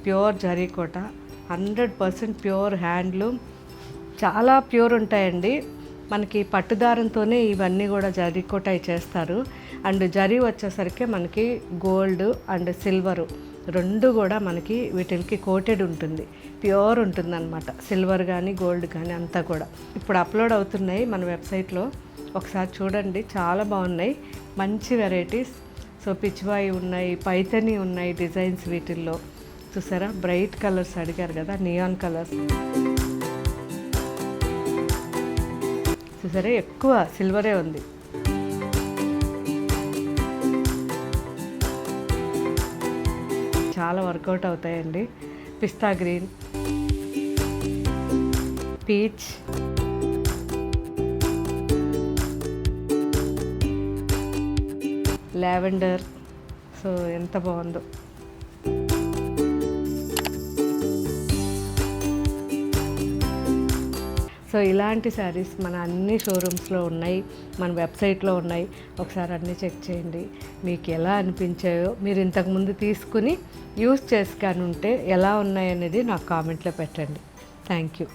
Pure zari kota, 100% pure handloom, చాలా pure ఉంటాయండి. మనకి పట్టుదారంతోనే ఇవన్నీ కూడా జరీకోట చేస్తారు. అండ్ జరీ వచ్చేసరికి మనకి గోల్డ్ అండ్ సిల్వరు రెండు కూడా మనకి వీటికి కోటెడ్ ఉంటుంది, ప్యూర్ ఉంటుంది అనమాట. సిల్వర్ కానీ గోల్డ్ కానీ అంతా కూడా ఇప్పుడు అప్లోడ్ అవుతున్నాయి మన వెబ్సైట్లో, ఒకసారి చూడండి. చాలా బాగున్నాయి, మంచి వెరైటీస్. సో పిచ్చివాయి ఉన్నాయి, పైతని ఉన్నాయి డిజైన్స్. వీటిల్లో చూసారా బ్రైట్ కలర్స్ అడిగారు కదా, నియాన్ కలర్స్ చూసారా, ఎక్కువ సిల్వరే ఉంది. చాలా వర్కౌట్ అవుతాయండి. పిస్తా గ్రీన్, పీచ్, లావెండర్. సో ఎంత బాగుందో. సో ఇలాంటి శారీస్ మన అన్ని షోరూమ్స్లో ఉన్నాయి, మన వెబ్సైట్లో ఉన్నాయి. ఒకసారి అన్నీ చెక్ చేయండి. మీకు ఎలా అనిపించాయో, మీరు ఇంతకుముందు తీసుకుని యూస్ చేసుకొని ఉంటే ఎలా ఉన్నాయనేది నాకు కామెంట్లో పెట్టండి. Thank you.